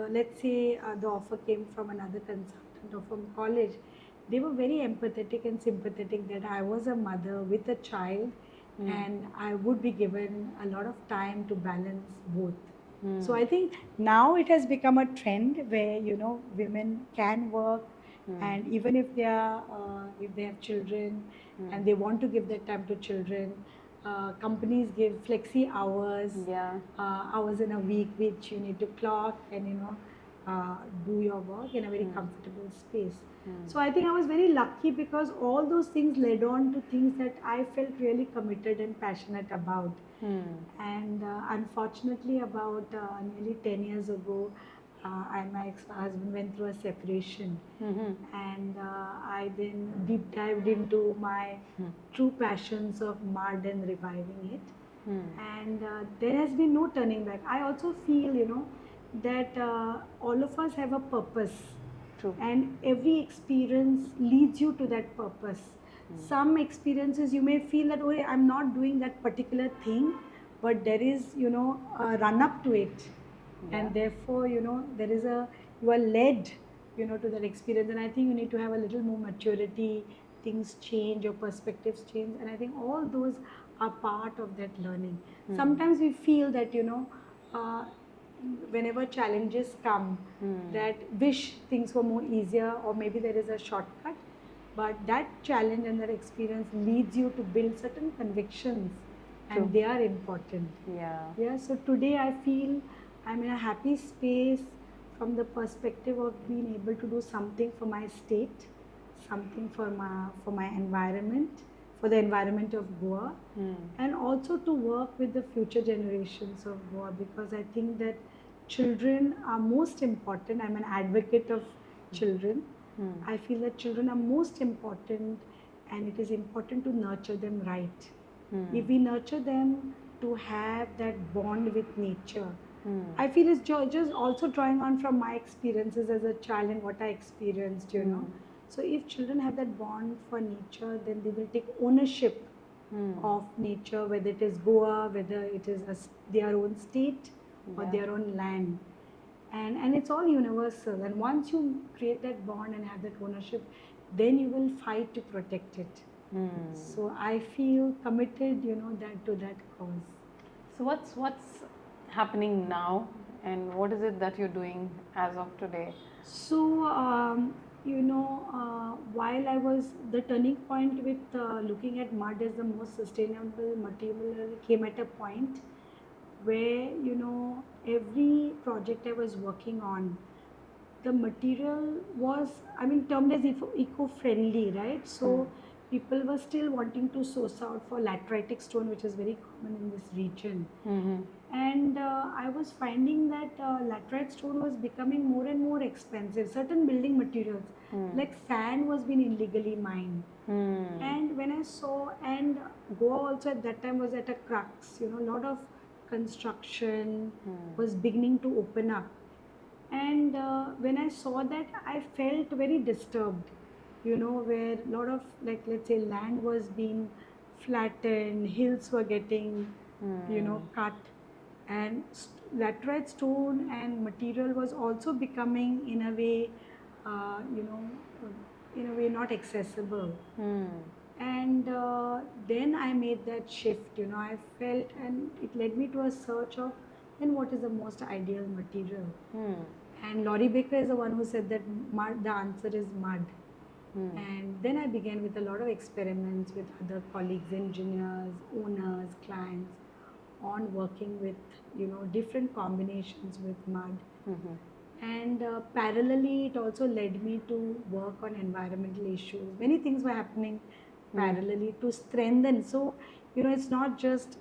let's say the offer came from another consultant or from college. They were very empathetic and sympathetic that I was a mother with a child, and I would be given a lot of time to balance both. So I think now it has become a trend where, women can work, and even if they have children and they want to give their time to children, companies give flexi hours, hours in a week, which you need to clock and do your work in a very comfortable space. So I think I was very lucky because all those things led on to things that I felt really committed and passionate about. And unfortunately, about nearly 10 years ago, I and my ex-husband went through a separation, and I then deep dived into my true passions of mud and reviving it, and there has been no turning back. I also feel, that all of us have a purpose. True. And every experience leads you to that purpose. Some experiences you may feel that, oh, I'm not doing that particular thing, but there is, a run up to it. And therefore, there is you are led, to that experience. And I think you need to have a little more maturity, things change, your perspectives change. And I think all those are part of that learning. Sometimes we feel that, whenever challenges come, that wish things were more easier, or maybe there is a shortcut, but that challenge and that experience leads you to build certain convictions, and True. they are important. Yeah. So today I feel I'm in a happy space from the perspective of being able to do something for my state, something for my environment, for the environment of Goa, and also to work with the future generations of Goa, because I think that children are most important. I'm an advocate of children. I feel that children are most important, and it is important to nurture them right. If we nurture them to have that bond with nature, I feel it's just also drawing on from my experiences as a child and what I experienced, you know. So if children have that bond for nature, then they will take ownership of nature, whether it is Goa, whether it is their own state or Yeah. their own land. And it's all universal. And once you create that bond and have that ownership, then you will fight to protect it. So I feel committed, you know, to that cause. So what's happening now, and what is it that you're doing as of today? So, while I was, the turning point with looking at mud as the most sustainable material came at a point where, you know, every project I was working on, the material was, I mean, termed as eco-friendly, right? So people were still wanting to source out for lateritic stone, which is very common in this region. And I was finding that laterite stone was becoming more and more expensive. Certain building materials, like sand, was being illegally mined. And when I saw, and Goa also at that time was at a crux, you know, a lot of construction was beginning to open up. And when I saw that, I felt very disturbed, you know, where a lot of, like, let's say, land was being flattened, hills were getting, you know, cut, and laterite stone and material was also becoming, in a way, you know, in a way not accessible. And then I made that shift, you know, I felt, and it led me to a search of then what is the most ideal material. And Laurie Baker is the one who said that mud, the answer is mud. And then I began with a lot of experiments with other colleagues, engineers, owners, clients, on working with, you know, different combinations with mud. And parallelly, it also led me to work on environmental issues. Many things were happening parallelly to strengthen. So, you know, it's not just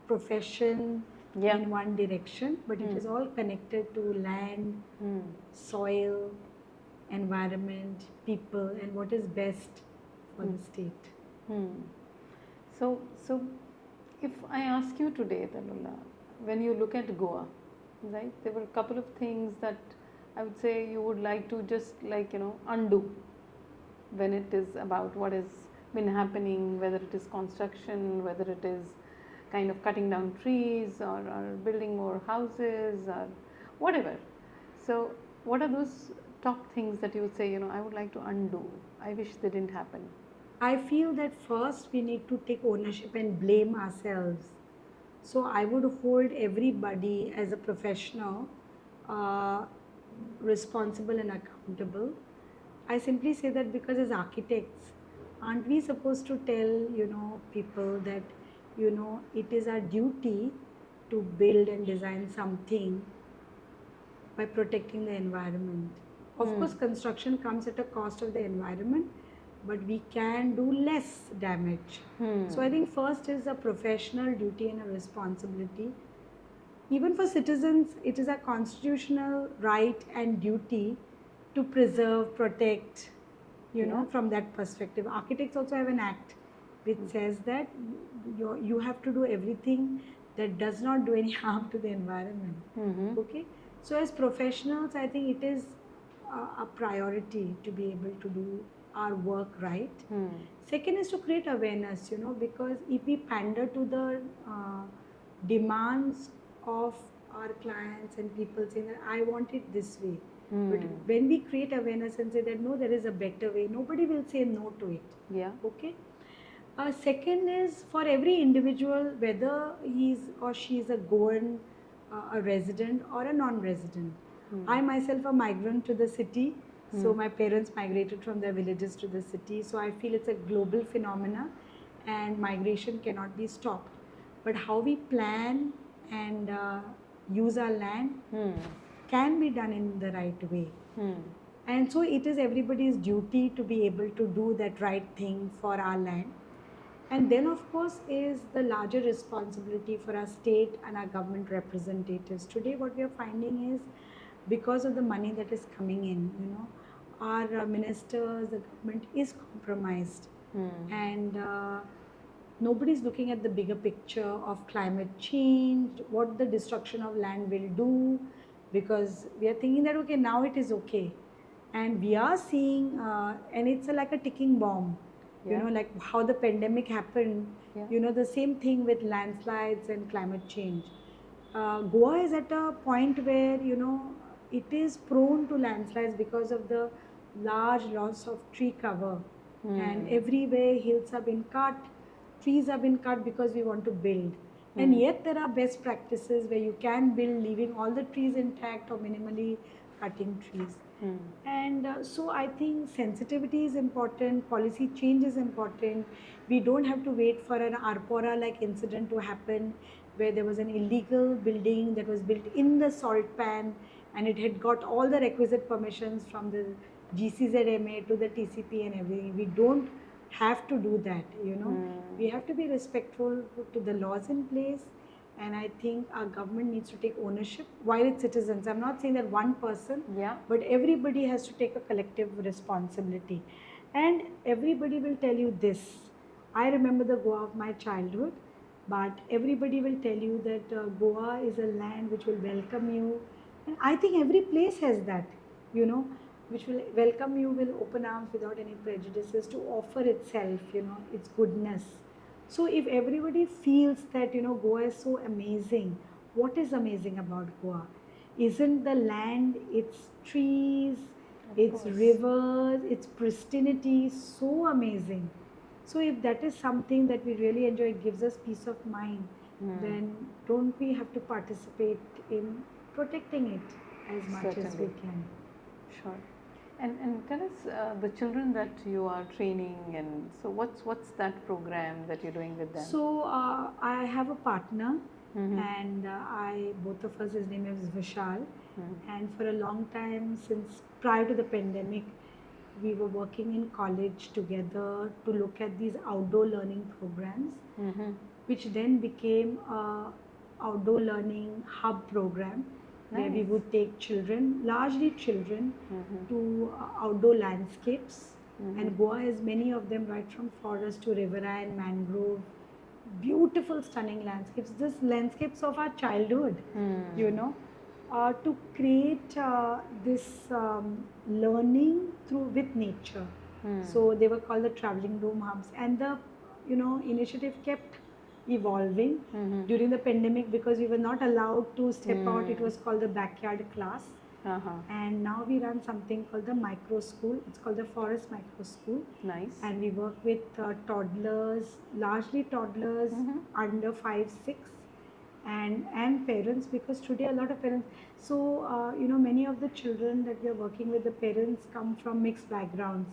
profession in one direction, but it is all connected to land, soil, environment, people, and what is best for the state. So if I ask you today, Tanulla, when you look at Goa, right, there were a couple of things that I would say you would like to just, like, you know, undo when it is about what has been happening, whether it is construction, whether it is kind of cutting down trees, or building more houses, or whatever. So what are those top things that you would say, you know, I would like to undo, I wish they didn't happen? I feel that first we need to take ownership and blame ourselves. So I would hold everybody as a professional responsible and accountable. I simply say that because as architects, aren't we supposed to tell, you know, people that, you know, it is our duty to build and design something by protecting the environment. Of course, construction comes at a cost of the environment, but we can do less damage. So I think first is a professional duty and a responsibility. Even for citizens, it is a constitutional right and duty to preserve, protect, you know, from that perspective. Architects also have an act which says that you have to do everything that does not do any harm to the environment. Okay? So as professionals, I think it is a priority to be able to do our work right. Second is to create awareness, you know, because if we pander to the demands of our clients and people saying that I want it this way, but when we create awareness and say that no, there is a better way, nobody will say no to it. Okay. Second is for every individual, whether he is or she is a Goan a resident or a non-resident. I myself a migrant to the city, so my parents migrated from their villages to the city. So I feel it's a global phenomena, and migration cannot be stopped. But how we plan and use our land can be done in the right way. And so it is everybody's duty to be able to do that right thing for our land. And then, of course, is the larger responsibility for our state and our government representatives. Today, what we are finding is because of the money that is coming in, our ministers, the government is compromised. And nobody's looking at the bigger picture of climate change, what the destruction of land will do, because we are thinking that, okay, now it is okay. And we are seeing, and it's like a ticking bomb. Like how the pandemic happened, the same thing with landslides and climate change. Goa is at a point where, it is prone to landslides because of the large loss of tree cover. And everywhere hills have been cut, trees have been cut because we want to build. And yet there are best practices where you can build leaving all the trees intact or minimally cutting trees. And so I think sensitivity is important, policy change is important. We don't have to wait for an Arpora like incident to happen where there was an illegal building that was built in the salt pan and it had got all the requisite permissions from the GCZMA to the TCP and everything. We don't have to do that, We have to be respectful to the laws in place. And I think our government needs to take ownership while it's citizens. I'm not saying that one person, but everybody has to take a collective responsibility. And everybody will tell you this. I remember the Goa of my childhood, but everybody will tell you that Goa is a land which will welcome you. And I think every place has that, which will welcome you, will open arms without any prejudices to offer itself, its goodness. So if everybody feels that, Goa is so amazing, what is amazing about Goa? Isn't the land, its trees, its rivers, its pristinity so amazing? So if that is something that we really enjoy, it gives us peace of mind, then don't we have to participate in protecting it as much as we can? Sure. And tell us the children that you are training, and so what's that program that you're doing with them? So I have a partner, and both of us, his name is Vishal, and for a long time, since prior to the pandemic, we were working in college together to look at these outdoor learning programs, which then became a outdoor learning hub program. Where we would take children, largely children, to outdoor landscapes. And Goa has many of them, right from forest to riverine, mangrove, beautiful, stunning landscapes. These landscapes of our childhood, to create this learning with nature. So they were called the traveling room hubs, and the initiative kept evolving during the pandemic because we were not allowed to step out. It was called the backyard class. And now we run something called the micro school. It's called the Forest Micro School. Nice. And we work with toddlers, largely toddlers under 5, 6, and parents, because today a lot of parents. So many of the children that we are working with, the parents come from mixed backgrounds.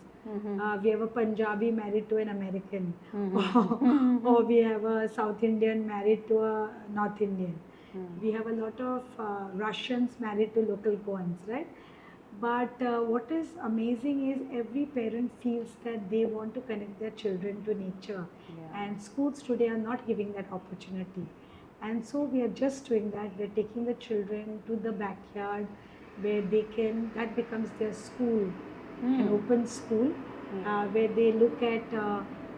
We have a Punjabi married to an American, or we have a South Indian married to a North Indian. We have a lot of Russians married to local Goans, right? But what is amazing is every parent feels that they want to connect their children to nature, and schools today are not giving that opportunity. And so we are just doing that. We're taking the children to the backyard where that becomes their school, an open school, where they look at,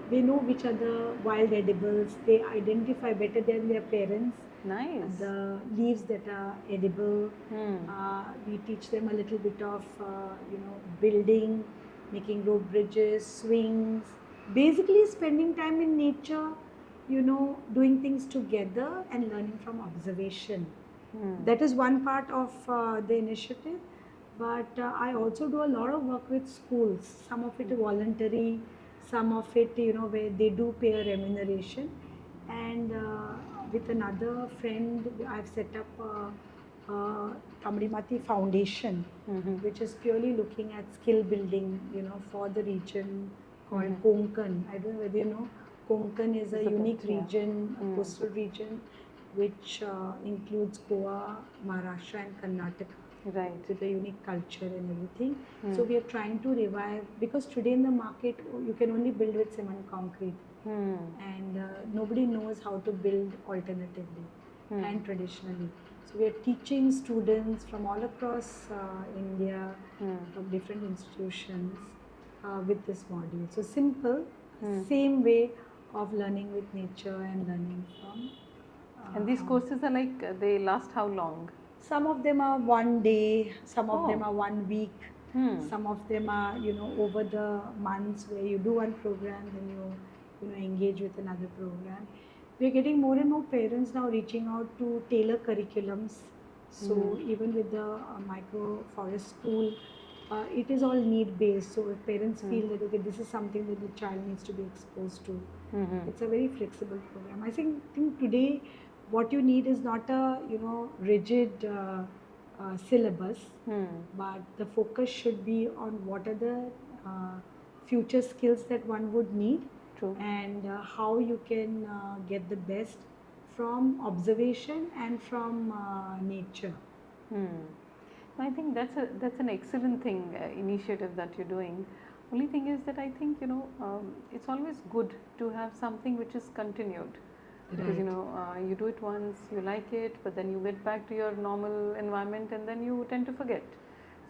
they know which are the wild edibles, they identify better than their parents. Nice. The leaves that are edible. We teach them a little bit of, building, making road bridges, swings, basically spending time in nature, doing things together and learning from observation. That is one part of the initiative. But I also do a lot of work with schools. Some of it is voluntary, some of it, where they do pay a remuneration. And with another friend, I've set up Tamrimati Foundation, which is purely looking at skill building, for the region called Konkan. I don't know whether you know, Konkan is a unique region, a coastal region, which includes Goa, Maharashtra and Karnataka. Right. With a unique culture and everything. So we are trying to revive, because today in the market you can only build with cement concrete, and nobody knows how to build alternatively and traditionally. So we are teaching students from all across India, from different institutions, with this module. So simple, same way of learning with nature and learning from. And these courses are like, they last how long? Some of them are one day, some of them are 1 week, some of them are, over the months where you do one program, then you engage with another program. We are getting more and more parents now reaching out to tailor curriculums. So even with the micro forest school, it is all need based. So if parents feel that, okay, this is something that the child needs to be exposed to, it's a very flexible program. I think today what you need is not a rigid syllabus, but the focus should be on what are the future skills that one would need. True. And how you can get the best from observation and from nature. I think that's an excellent thing, initiative that you're doing. Only thing is that I think it's always good to have something which is continued. Because you do it once, you like it, but then you get back to your normal environment and then you tend to forget.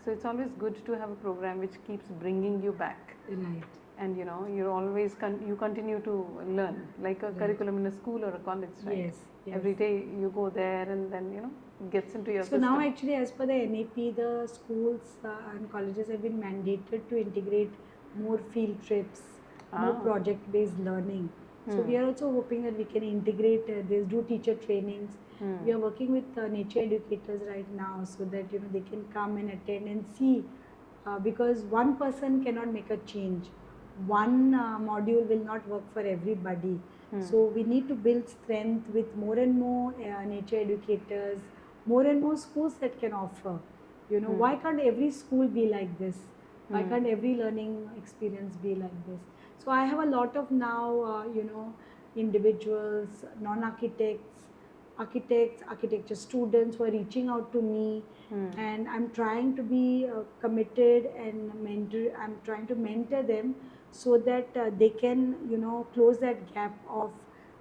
So it's always good to have a program which keeps bringing you back. Right. And you're always you continue to learn, like a curriculum in a school or a college, right? Yes. Every day you go there and then it gets into your So system. now actually, as per the NAP, the schools and colleges have been mandated to integrate more field trips, more project-based learning. So we are also hoping that we can integrate this, do teacher trainings. We are working with nature educators right now, so that they can come and attend and see, because one person cannot make a change. One module will not work for everybody. So we need to build strength with more and more nature educators, more and more schools that can offer. Why can't every school be like this? Why can't every learning experience be like this? So I have a lot of now, individuals, non-architects, architects, architecture students who are reaching out to me, and I'm trying to be committed and I'm trying to mentor them so that they can, close that gap of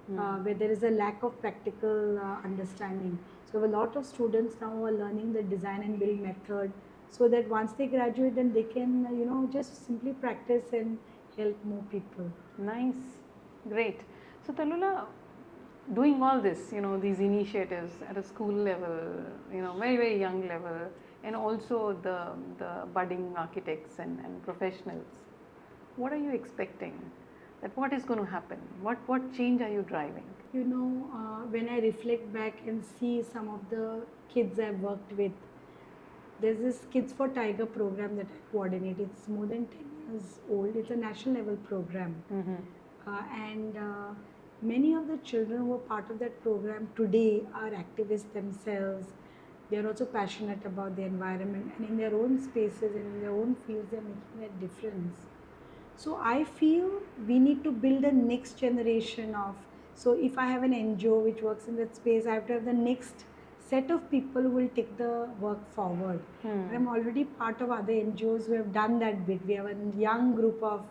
where there is a lack of practical understanding. So I have a lot of students now who are learning the design and build method, so that once they graduate, then they can, just simply practice and help more people. Nice, great. So Talula, doing all this, these initiatives at a school level, very, very young level, and also the budding architects and professionals, what are you expecting? That what is going to happen? What change are you driving? When I reflect back and see some of the kids I've worked with, there's this Kids for Tiger program that I coordinate. It's more than 10 years old. It's a national level program. And many of the children who are part of that program today are activists themselves. They are also passionate about the environment, and in their own spaces and in their own fields, they are making a difference. So I feel we need to build a next generation of, so if I have an NGO which works in that space, I have to have the next set of people who will take the work forward. And I'm already part of other NGOs who have done that bit. We have a young group of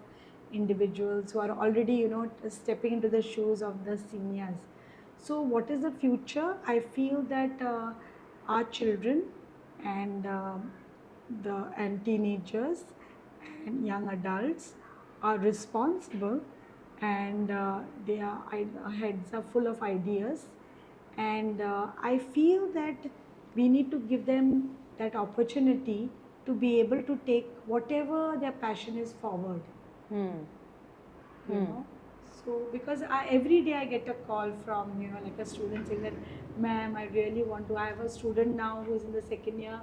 individuals who are already, stepping into the shoes of the seniors. So what is the future? I feel that our children and teenagers and young adults are responsible, and their heads are full of ideas. And I feel that we need to give them that opportunity to be able to take whatever their passion is forward. So because every day I get a call from like a student saying that, ma'am, I really want to. I have a student now who is in the second year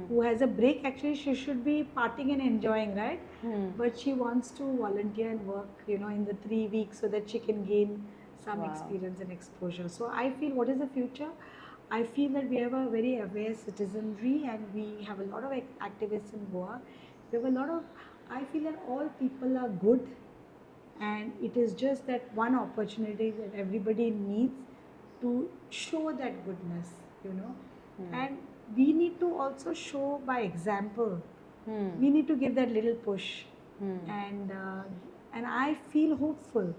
who has a break. Actually, she should be partying and enjoying, right? But she wants to volunteer and work in the 3 weeks so that she can gain some Wow. experience and exposure. So I feel, what is the future? I feel that we have a very aware citizenry, and we have a lot of activists in Goa. We have a lot of, I feel that all people are good, and it is just that one opportunity that everybody needs to show that goodness, you know. And we need to also show by example. We need to give that little push. And I feel hopeful.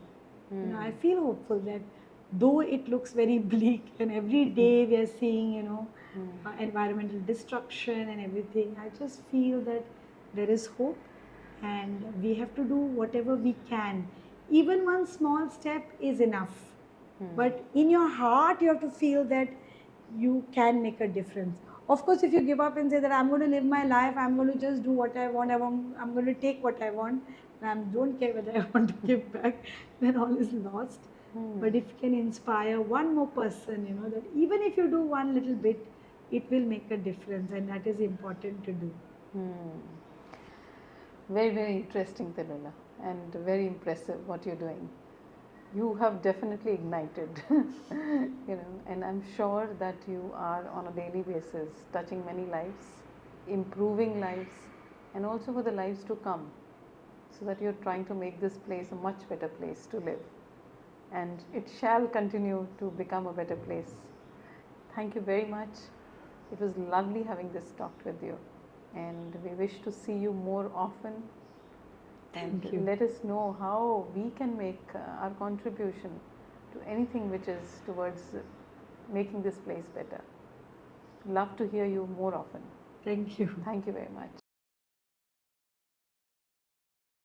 You know, I feel hopeful that though it looks very bleak, and every day we are seeing, you know, environmental destruction and everything, I just feel that there is hope, and we have to do whatever we can. Even one small step is enough. But in your heart, you have to feel that you can make a difference. Of course, if you give up and say that I'm going to live my life, I'm going to just do what I want, I'm going to take what I want, and I don't care whether I want to give back, then all is lost. But if you can inspire one more person, you know, that even if you do one little bit, it will make a difference, and that is important to do. Very, very interesting, Talula, and very impressive what you're doing. You have definitely ignited, you know, and I'm sure that you are on a daily basis touching many lives, improving lives, and also for the lives to come, so that you're trying to make this place a much better place to live, and it shall continue to become a better place. Thank you very much. It was lovely having this talk with you, and we wish to see you more often. Thank And you. let us know how we can make our contribution to anything which is towards making this place better. Love to hear you more often. Thank you. Thank you very much.